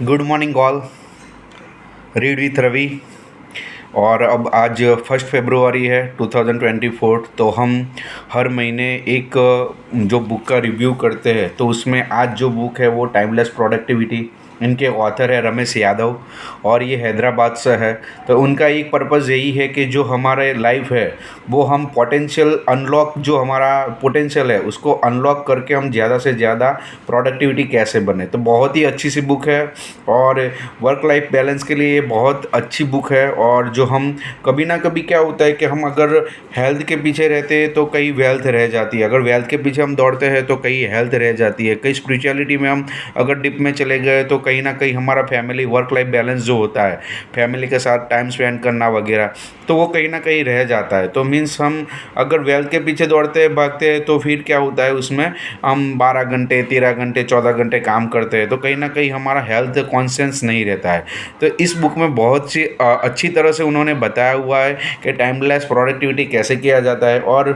Good morning all. Read with Ravi. और अब आज 1 फरवरी है 2024। तो हम हर महीने एक जो बुक का रिव्यू करते हैं, तो उसमें आज जो बुक है वो टाइमलेस प्रोडक्टिविटी, इनके ऑथर है रमेश यादव और ये हैदराबाद से है। तो उनका एक पर्पज़ यही है कि जो हमारे लाइफ है वो हम पोटेंशियल अनलॉक, जो हमारा पोटेंशियल है उसको अनलॉक करके हम ज़्यादा से ज़्यादा प्रोडक्टिविटी कैसे बने। तो बहुत ही अच्छी सी बुक है और वर्क लाइफ बैलेंस के लिए ये बहुत अच्छी बुक है। और जो हम कभी ना कभी क्या होता है कि हम अगर हेल्थ के पीछे रहते हैं तो कहीं वेल्थ रह जाती है, अगर वेल्थ के पीछे हम दौड़ते हैं तो कहीं हेल्थ रह जाती है, कहीं स्पिरिचुअलिटी में हम अगर डिप में चले गए तो कहीं ना कहीं हमारा फैमिली वर्क लाइफ बैलेंस जो होता है, फैमिली के साथ टाइम स्पेंड करना वगैरह, तो वो कहीं ना कहीं रह जाता है। तो मीन्स हम अगर वेल्थ के पीछे दौड़ते हैं भागते हैं तो फिर क्या होता है, उसमें हम 12 घंटे 13 घंटे 14 घंटे काम करते हैं, तो कहीं ना कहीं हमारा हेल्थ कॉन्शियस नहीं रहता है। तो इस बुक में बहुत सी अच्छी तरह से उन्होंने बताया हुआ है कि टाइमलेस प्रोडक्टिविटी कैसे किया जाता है। और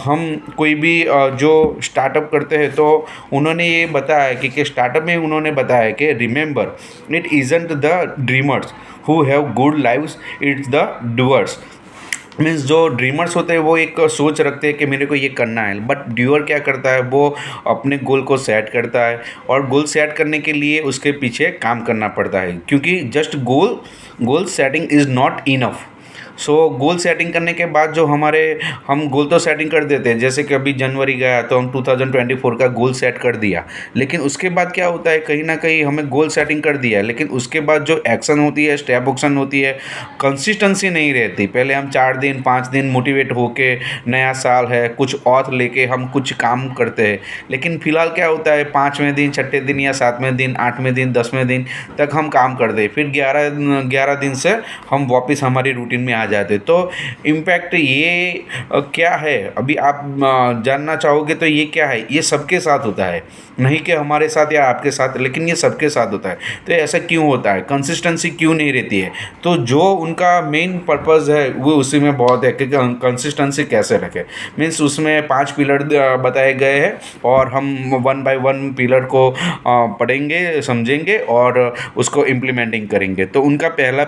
हम कोई भी जो स्टार्टअप करते हैं तो उन्होंने ये बताया है कि स्टार्टअप में उन्होंने बताया है कि remember, it isn't the dreamers who have good lives, it's the doers. Means जो ड्रीमर्स होते हैं वो एक सोच रखते हैं कि मेरे को ये करना है, बट ड्यूअर क्या करता है, वो अपने गोल को सेट करता है और गोल सेट करने के लिए उसके पीछे काम करना पड़ता है, क्योंकि just goal setting is not enough. So goal setting करने के बाद जो हमारे, हम गोल तो सेटिंग कर देते हैं, जैसे कि अभी जनवरी गया तो हम 2024 का गोल सेट कर दिया, लेकिन उसके बाद क्या होता है, कहीं ना कहीं हमें गोल सेटिंग कर दिया है लेकिन उसके बाद जो एक्शन होती है, स्टेप एक्शन होती है, कंसिस्टेंसी नहीं रहती। पहले हम 4 दिन 5 दिन मोटिवेट होके नया साल है कुछ और लेके हम कुछ काम करते हैं, लेकिन फिलहाल क्या होता है, 5वें दिन 6ठे दिन या 7वें दिन 8वें दिन 10वें दिन तक हम काम करते हैं, फिर 11 दिन से हम वापस हमारी रूटीन में आ जाते। तो इम्पैक्ट ये क्या है, अभी आप जानना चाहोगे तो ये क्या है, ये सबके साथ होता है, नहीं कि हमारे साथ या आपके साथ, लेकिन ये सबके साथ होता है। तो ऐसा क्यों होता है, कंसिस्टेंसी क्यों नहीं रहती है? तो जो उनका मेन पर्पज़ है वो उसी में बहुत है कि कंसिस्टेंसी कैसे रखें। मीन्स उसमें 5 पिलर बताए गए हैं और हम 1 बाय 1 पिलर को पढ़ेंगे, समझेंगे और उसको इम्प्लीमेंटिंग करेंगे। तो उनका पहला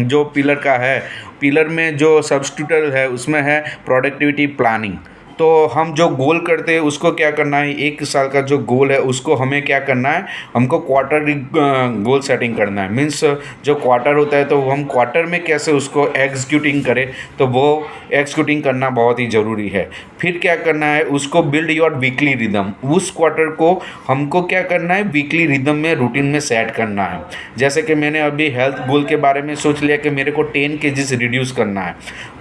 जो पिलर का है, पिलर में जो सब्स्टिट्यूटर है उसमें है प्रोडक्टिविटी प्लानिंग। तो हम जो गोल करते हैं उसको क्या करना है, 1 साल का जो गोल है उसको हमें क्या करना है, हमको क्वार्टर गोल सेटिंग करना है। मीन्स जो क्वार्टर होता है तो हम क्वार्टर में कैसे उसको एग्जीक्यूटिंग करें, तो वो एग्जीक्यूटिंग करना बहुत ही ज़रूरी है। फिर क्या करना है, उसको बिल्ड योर वीकली रिदम, उस क्वार्टर को हमको क्या करना है, वीकली रिदम में रूटीन में सेट करना है। जैसे कि मैंने अभी हेल्थ गोल के बारे में सोच लिया कि मेरे को 10 kg रिड्यूस करना है।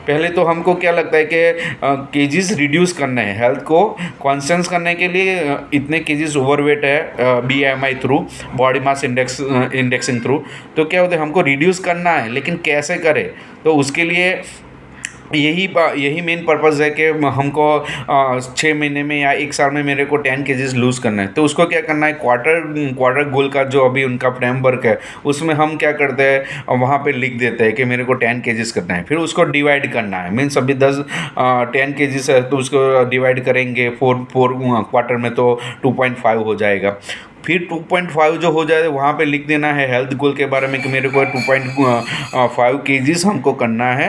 पहले तो हमको क्या लगता है कि केजीज रिड्यूस करने हैं, हेल्थ को कॉन्शियस करने के लिए इतने केजीज ओवरवेट है BMI through, body mass indexing through. तो क्या होता है, हमको रिड्यूस करना है लेकिन कैसे करें, तो उसके लिए यही मेन पर्पज़ है कि हमको 6 महीने में या 1 साल में मेरे को 10 kg लूज़ करना है। तो उसको क्या करना है, क्वार्टर गोल का जो अभी उनका फ्रेमवर्क है उसमें हम क्या करते हैं, वहाँ पे लिख देते हैं कि मेरे को 10 kg करना है, फिर उसको डिवाइड करना है। मीन्स अभी 10 kg है तो उसको डिवाइड करेंगे फोर क्वार्टर में तो 2.5 हो जाएगा। फिर 2.5 जो हो जाए वहाँ पे लिख देना है हेल्थ गोल के बारे में कि मेरे को 2.5 kg हमको करना है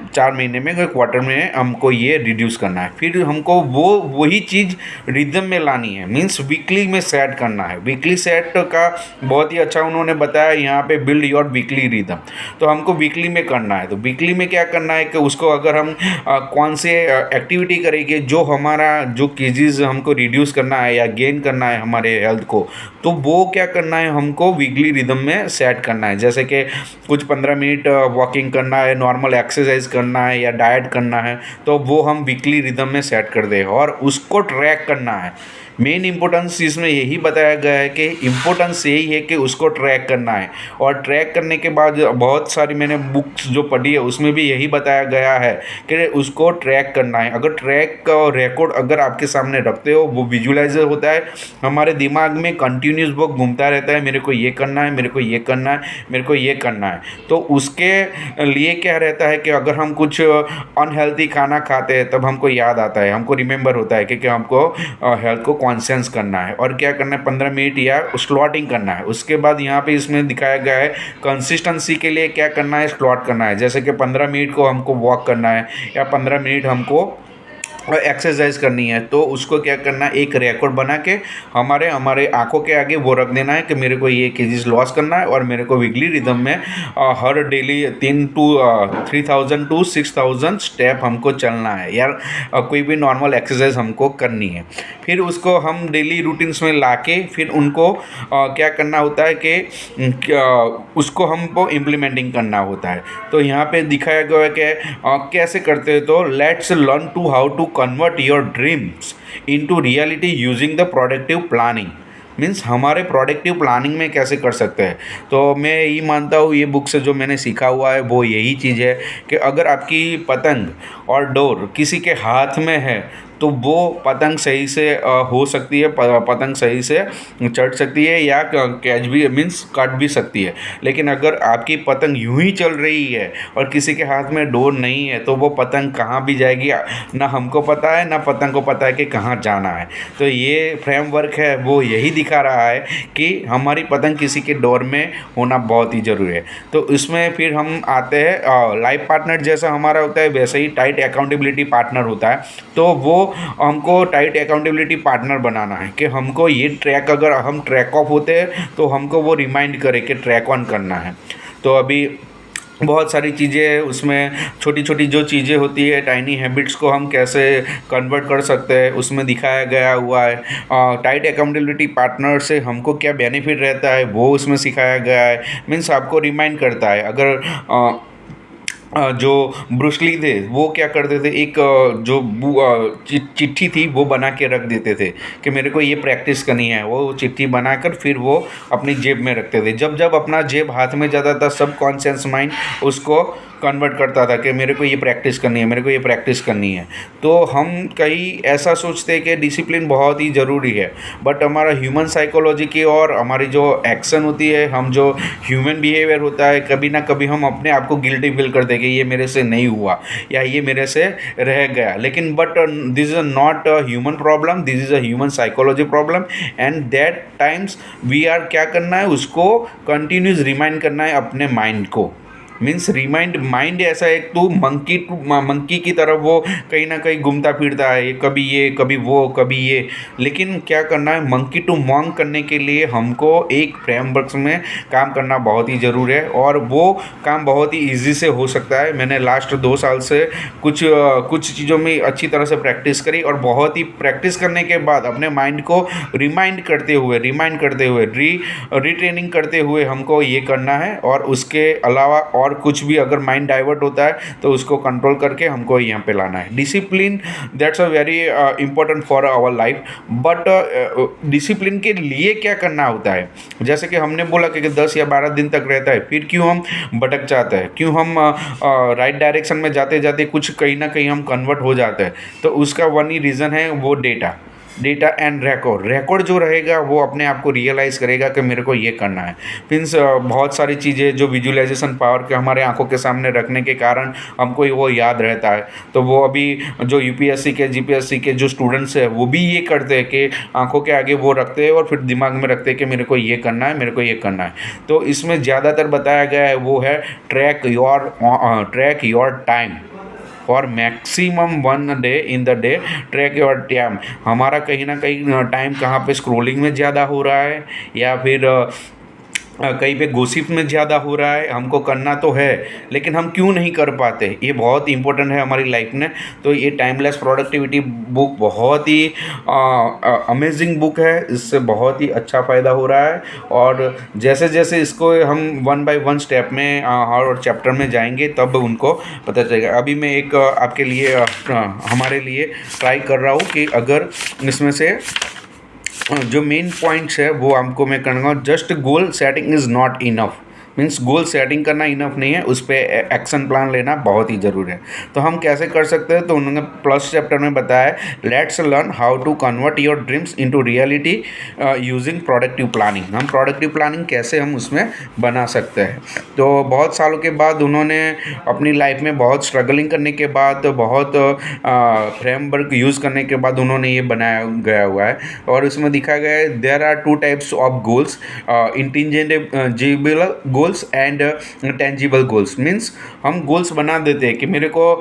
4 महीने में, क्वार्टर में हमको ये रिड्यूस करना है। फिर हमको वही चीज़ रिदम में लानी है, मीन्स वीकली में सेट करना है। वीकली सेट का बहुत ही अच्छा उन्होंने बताया यहाँ पे, बिल्ड योर वीकली रिदम। तो हमको वीकली में करना है, तो वीकली में क्या करना है कि उसको अगर हम कौन से एक्टिविटी करेंगे जो हमारा जो केजीज हमको रिड्यूस करना है या गेन करना है हमारे हेल्थ को, तो वो क्या करना है, हमको वीकली रिदम में सेट करना है। जैसे कि कुछ 15 मिनट वॉकिंग करना है, नॉर्मल एक्सरसाइज करना है या डाइट करना है, तो वो हम वीकली रिदम में सेट कर दें और उसको ट्रैक करना है। मेन इंपॉर्टेंस इसमें यही बताया गया है कि इम्पोर्टेंस यही है कि उसको ट्रैक करना है। और ट्रैक करने के बाद बहुत सारी मैंने बुक्स जो पढ़ी है उसमें भी यही बताया गया है कि उसको ट्रैक करना है। अगर ट्रैक का रिकॉर्ड अगर आपके सामने रखते हो, वो विजुलाइजर होता है हमारे दिमाग में, कंटिन्यूस वो घूमता रहता है, मेरे को ये करना है, मेरे को ये करना है, मेरे को ये करना है। तो उसके लिए क्या रहता है कि अगर हम कुछ अनहेल्दी खाना खाते हैं तब हमको याद आता है, हमको रिमेंबर होता है कि हमको हेल्थ को कॉन्सेंस करना है और क्या करना है 15 मिनट या स्लॉटिंग करना है। उसके बाद यहाँ पे इसमें दिखाया गया है कंसिस्टेंसी के लिए क्या करना है, स्लॉट करना है। जैसे कि 15 मिनट को हमको वॉक करना है या 15 मिनट हमको एक्सरसाइज करनी है, तो उसको क्या करना है, एक रिकॉर्ड बना के हमारे हमारे आंखों के आगे वो रख देना है कि मेरे को ये केजीज लॉस करना है और मेरे को वीकली रिदम में हर डेली 3,000 to 6,000 स्टेप हमको चलना है यार, कोई भी नॉर्मल एक्सरसाइज हमको करनी है। फिर उसको हम डेली रूटीन्स में लाके फिर उनको क्या करना होता है कि उसको हमको इम्प्लीमेंटिंग करना होता है। तो यहाँ पे दिखाया गया है कि कैसे करते हैं, तो let's learn to how to convert your dreams into reality using the productive planning. Means हमारे प्रोडक्टिव प्लानिंग में कैसे कर सकते हैं। तो मैं यही मानता हूँ, ये बुक से जो मैंने सीखा हुआ है वो यही चीज़ है कि अगर आपकी पतंग और डोर किसी के हाथ में है तो वो पतंग सही से हो सकती है, पतंग सही से चढ़ सकती है या कैच भी मीन्स कट भी सकती है। लेकिन अगर आपकी पतंग यूं ही चल रही है और किसी के हाथ में डोर नहीं है तो वो पतंग कहाँ भी जाएगी, ना हमको पता है ना पतंग को पता है कि कहाँ जाना है। तो ये फ्रेमवर्क है वो यही दिखा रहा है कि हमारी पतंग किसी के डोर में होना बहुत ही ज़रूरी है। तो इसमें फिर हम आते हैं लाइफ पार्टनर जैसा हमारा होता है वैसे ही टाइट अकाउंटेबिलिटी पार्टनर होता है। तो वो हमको टाइट अकाउंटेबिलिटी पार्टनर बनाना है कि हमको ये ट्रैक, अगर हम ट्रैक ऑफ होते हैं तो हमको वो रिमाइंड करे कि ट्रैक ऑन करना है। तो अभी बहुत सारी चीज़ें उसमें, छोटी छोटी जो चीज़ें होती है टाइनी हैबिट्स को हम कैसे कन्वर्ट कर सकते हैं उसमें दिखाया गया हुआ है। टाइट अकाउंटेबिलिटी पार्टनर से हमको क्या बेनिफिट रहता है वो उसमें सिखाया गया है। मीन्स आपको रिमाइंड करता है। अगर जो ब्रूस ली थे वो क्या करते थे, एक जो चिट्ठी थी वो बना के रख देते थे कि मेरे को ये प्रैक्टिस करनी है। वो चिट्ठी बनाकर फिर वो अपनी जेब में रखते थे। जब जब अपना जेब हाथ में जाता था सब कॉन्शियस माइंड उसको कन्वर्ट करता था कि मेरे को ये प्रैक्टिस करनी है, मेरे को ये प्रैक्टिस करनी है। तो हम कहीं ऐसा सोचते हैं कि डिसिप्लिन बहुत ही ज़रूरी है, बट हमारा ह्यूमन साइकोलॉजी की और हमारी जो एक्शन होती है, हम जो ह्यूमन बिहेवियर होता है, कभी ना कभी हम अपने आप को गिल्टी फील करते हैं कि ये मेरे से नहीं हुआ या ये मेरे से रह गया। लेकिन but this is not a human problem, this is a human psychology problem. And that times we are क्या करना है, उसको कंटिन्यूस रिमाइंड करना है अपने माइंड को। मीन्स रिमाइंड माइंड ऐसा एक तो मंकी की तरफ वो कहीं ना कहीं घूमता फिरता है, कभी ये कभी वो कभी ये। लेकिन क्या करना है, मंकी टू मॉन्क करने के लिए हमको एक फ्रेमवर्क में काम करना बहुत ही ज़रूरी है और वो काम बहुत ही ईजी से हो सकता है। मैंने लास्ट 2 साल से कुछ चीज़ों में अच्छी तरह से प्रैक्टिस करी और बहुत ही प्रैक्टिस करने के बाद अपने माइंड को रिमाइंड करते हुए रीट्रेनिंग करते हुए हमको ये करना है। और उसके अलावा और कुछ भी अगर माइंड डाइवर्ट होता है तो उसको कंट्रोल करके हमको यहाँ पे लाना है। Discipline that's a very important for our life. But discipline के लिए क्या करना होता है, जैसे कि हमने बोला कि 10 या 12 दिन तक रहता है, फिर क्यों हम भटक जाते हैं, क्यों हम राइट डायरेक्शन में जाते जाते कुछ कहीं ना कहीं हम कन्वर्ट हो जाते हैं। तो उसका वन ही रीज़न है वो डेटा एंड रिकॉर्ड जो रहेगा वो अपने आप को रियलाइज़ करेगा कि मेरे को ये करना है। मीन्स बहुत सारी चीज़ें जो विजुअलाइजेशन पावर के हमारे आंखों के सामने रखने के कारण हमको वो याद रहता है। तो वो अभी जो यूपीएससी के जीपीएससी के जो स्टूडेंट्स हैं वो भी ये करते हैं कि आंखों के आगे वो रखते हैं और फिर दिमाग में रखते हैं कि मेरे को ये करना है, मेरे को ये करना है। तो इसमें ज़्यादातर बताया गया है वो है track your time for maximum 1 day in the day. Track your time, हमारा कहीं ना कहीं टाइम कहाँ पे स्क्रोलिंग में ज़्यादा हो रहा है या फिर कहीं पे गोसिप में ज़्यादा हो रहा है। हमको करना तो है लेकिन हम क्यों नहीं कर पाते, ये बहुत इंपॉर्टेंट है हमारी लाइफ में। तो ये टाइमलेस प्रोडक्टिविटी बुक बहुत ही अमेजिंग बुक है, इससे बहुत ही अच्छा फ़ायदा हो रहा है। और जैसे जैसे इसको हम 1 by 1 स्टेप में और चैप्टर में जाएंगे तब उनको पता चलेगा। अभी मैं एक आपके लिए हमारे लिए ट्राई कर रहा हूँ कि अगर इसमें से जो मेन पॉइंट्स है वो हमको मैं कहूँगा, just goal setting is not enough. Means goal setting करना इनफ नहीं है, उस पे एक्शन प्लान लेना बहुत ही ज़रूरी है। तो हम कैसे कर सकते हैं, तो उन्होंने प्लस चैप्टर में बताया let's learn how to convert your dreams into reality using productive planning. हम प्रोडक्टिव प्लानिंग कैसे हम उसमें बना सकते हैं। तो बहुत सालों के बाद उन्होंने अपनी लाइफ में बहुत स्ट्रगलिंग करने के बाद, बहुत फ्रेमवर्क यूज़ करने के बाद उन्होंने ये बनाया गया हुआ है। और उसमें दिखा गया है there are 2 types of goals, intangible goals and tangible goals. Means हम गोल्स बना देते हैं कि मेरे को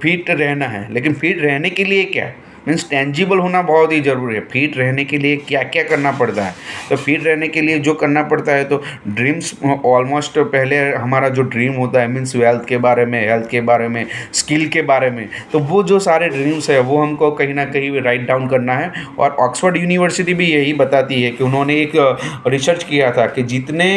फिट रहना है, लेकिन फिट रहने के लिए क्या है, मीन्स टेंजिबल होना बहुत ही ज़रूरी है। फिट रहने के लिए क्या क्या करना पड़ता है, तो फिट रहने के लिए जो करना पड़ता है, तो ड्रीम्स ऑलमोस्ट पहले हमारा जो ड्रीम होता है, मीन्स वेल्थ के बारे में, हेल्थ के बारे में, स्किल के बारे में, तो वो जो सारे ड्रीम्स है वो हमको कहीं ना कहीं राइट डाउन करना है। और ऑक्सफोर्ड यूनिवर्सिटी भी यही बताती है कि उन्होंने एक रिसर्च किया था कि जितने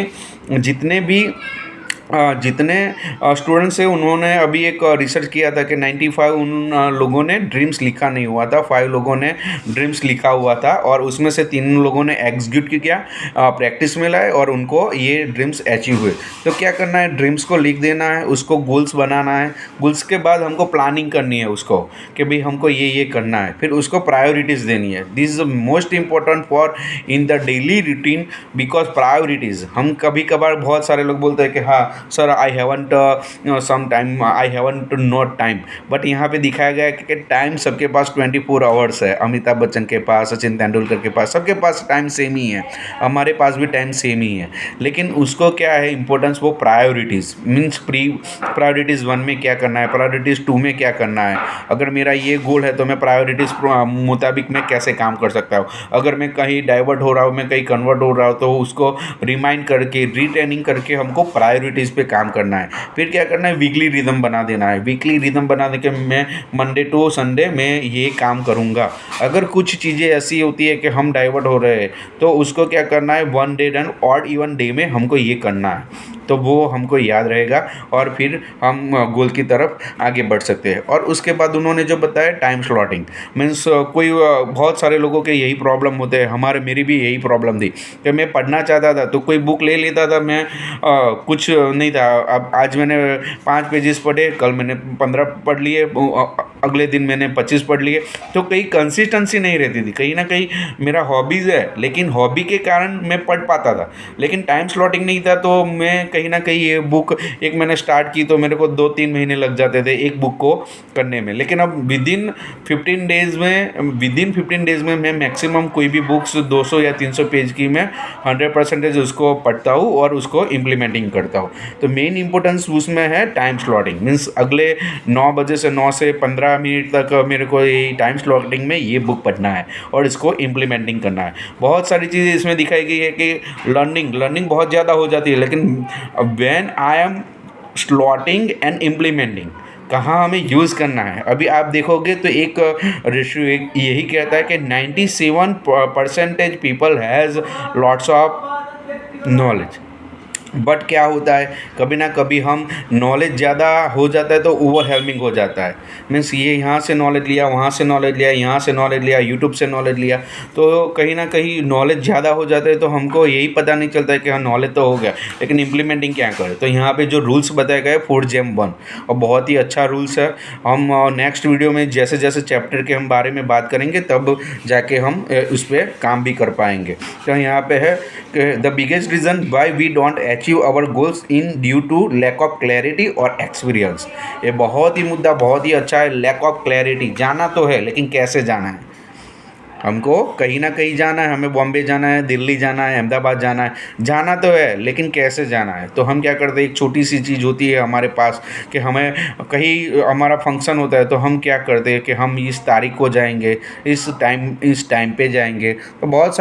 स्टूडेंट्स हैं, उन्होंने अभी एक रिसर्च किया था कि 95 उन लोगों ने ड्रीम्स लिखा नहीं हुआ था, 5 लोगों ने ड्रीम्स लिखा हुआ था, और उसमें से 3 लोगों ने एग्जीक्यूट किया, प्रैक्टिस में लाए और उनको ये ड्रीम्स अचीव हुए। तो क्या करना है, ड्रीम्स को लिख देना है, उसको गोल्स बनाना है, गोल्स के बाद हमको प्लानिंग करनी है उसको कि भाई हमको ये करना है, फिर उसको प्रायोरिटीज़ देनी है। This is most important for in the daily routine, because priorities हम कभी कभार बहुत सारे लोग बोलते हैं कि हाँ sir I haven't some time, I haven't not time, but यहाँ पे दिखाया गया है कि टाइम सबके पास 24 आवर्स है। अमिताभ बच्चन के पास, सचिन तेंदुलकर के पास, सबके पास टाइम सेम ही है, हमारे पास भी टाइम सेम ही है, लेकिन उसको क्या है इम्पोर्टेंस, वो प्रायोरिटीज़। मीन्स प्रायोरिटीज़ 1 में क्या करना है, प्रायोरिटीज़ 2 में क्या करना है। अगर मेरा ये गोल है तो मैं प्रायोरिटीज़ मुताबिक मैं कैसे काम कर सकता हूँ। अगर मैं कहीं डाइवर्ट हो रहा हूँ, मैं कहीं कन्वर्ट हो रहा हूँ, तो उसको रिमाइंड करके, रिट्रेनिंग करके हमको प्रायोरिटीज़ पे काम करना है। फिर क्या करना है, वीकली रिदम बना देना है। वीकली रिदम बना दे के मैं मंडे टू संडे में ये काम करूँगा। अगर कुछ चीज़ें ऐसी होती है कि हम डाइवर्ट हो रहे हैं, तो उसको क्या करना है, 1 day and odd even day में हमको ये करना है, तो वो हमको याद रहेगा और फिर हम गोल की तरफ आगे बढ़ सकते हैं। और उसके बाद उन्होंने जो बताया टाइम स्लॉटिंग, मीन्स कोई बहुत सारे लोगों के यही प्रॉब्लम होते हैं, मेरी भी यही प्रॉब्लम थी कि मैं पढ़ना चाहता था तो कोई बुक ले लेता था, मैं कुछ नहीं था। अब आज मैंने 5 पेजेस पढ़े, कल मैंने 15 पढ़ लिए, अगले दिन मैंने 25 पढ़ लिए, तो कहीं कंसिस्टेंसी नहीं रहती थी। कहीं ना कहीं मेरा हॉबीज़ है, लेकिन हॉबी के कारण मैं पढ़ पाता था, लेकिन टाइम स्लॉटिंग नहीं था। तो मैं कहीं ना कहीं ये बुक एक मैंने स्टार्ट की तो मेरे को 2-3 महीने लग जाते थे एक बुक को करने में, लेकिन अब विदिन 15 डेज़ में मैं मैक्सिमम कोई भी बुक्स 200 या 300 पेज की मैं 100% उसको पढ़ता हूँ और उसको इम्प्लीमेंटिंग करता हूँ। तो मेन इंपॉर्टेंस उसमें है टाइम स्लॉटिंग, मीन्स अगले 9 बजे से 9 से 15 मिनट तक मेरे को ये टाइम स्लॉटिंग में ये बुक पढ़ना है और इसको इम्प्लीमेंटिंग करना है। बहुत सारी चीज़ें इसमें दिखाई गई है कि लर्निंग बहुत ज़्यादा हो जाती है, लेकिन when I am slotting and implementing कहाँ हमें यूज़ करना है। अभी आप देखोगे तो एक रेशियो यही कहता है कि 97% people has lots of knowledge, but क्या होता है, कभी ना कभी हम नॉलेज ज़्यादा हो जाता है तो ओवरवेलमिंग हो जाता है। मीन्स ये यहाँ से नॉलेज लिया, वहाँ से नॉलेज लिया, यहाँ से नॉलेज लिया, यूट्यूब से नॉलेज लिया, तो कहीं ना कहीं नॉलेज ज़्यादा हो जाता है तो हमको यही पता नहीं चलता है कि हाँ नॉलेज तो हो गया, लेकिन इम्प्लीमेंटिंग क्या करें। तो यहाँ पे जो रूल्स बताए गए 4GEM1 और बहुत ही अच्छा रूल्स है। हम नेक्स्ट वीडियो में जैसे जैसे चैप्टर के हम बारे में बात करेंगे तब जाके हम उस पर काम भी कर पाएंगे। तो यहाँ पे है the biggest reason why we don't achieve our goals in due to lack of clarity और एक्सपीरियंस। ये बहुत ही मुद्दा बहुत ही अच्छा है, लैक ऑफ क्लैरिटी। जाना तो है लेकिन कैसे जाना है, हमको कहीं ना कहीं जाना है, हमें बॉम्बे जाना है, दिल्ली जाना है, अहमदाबाद जाना है, जाना तो है लेकिन कैसे जाना है। तो हम क्या करते हैं, एक छोटी सी चीज़ होती है हमारे पास कि हमें कहीं हमारा फंक्शन होता है तो हम क्या करते हैं कि हम इस तारीख को जाएंगे, इस टाइम पे जाएंगे। तो बहुत सारी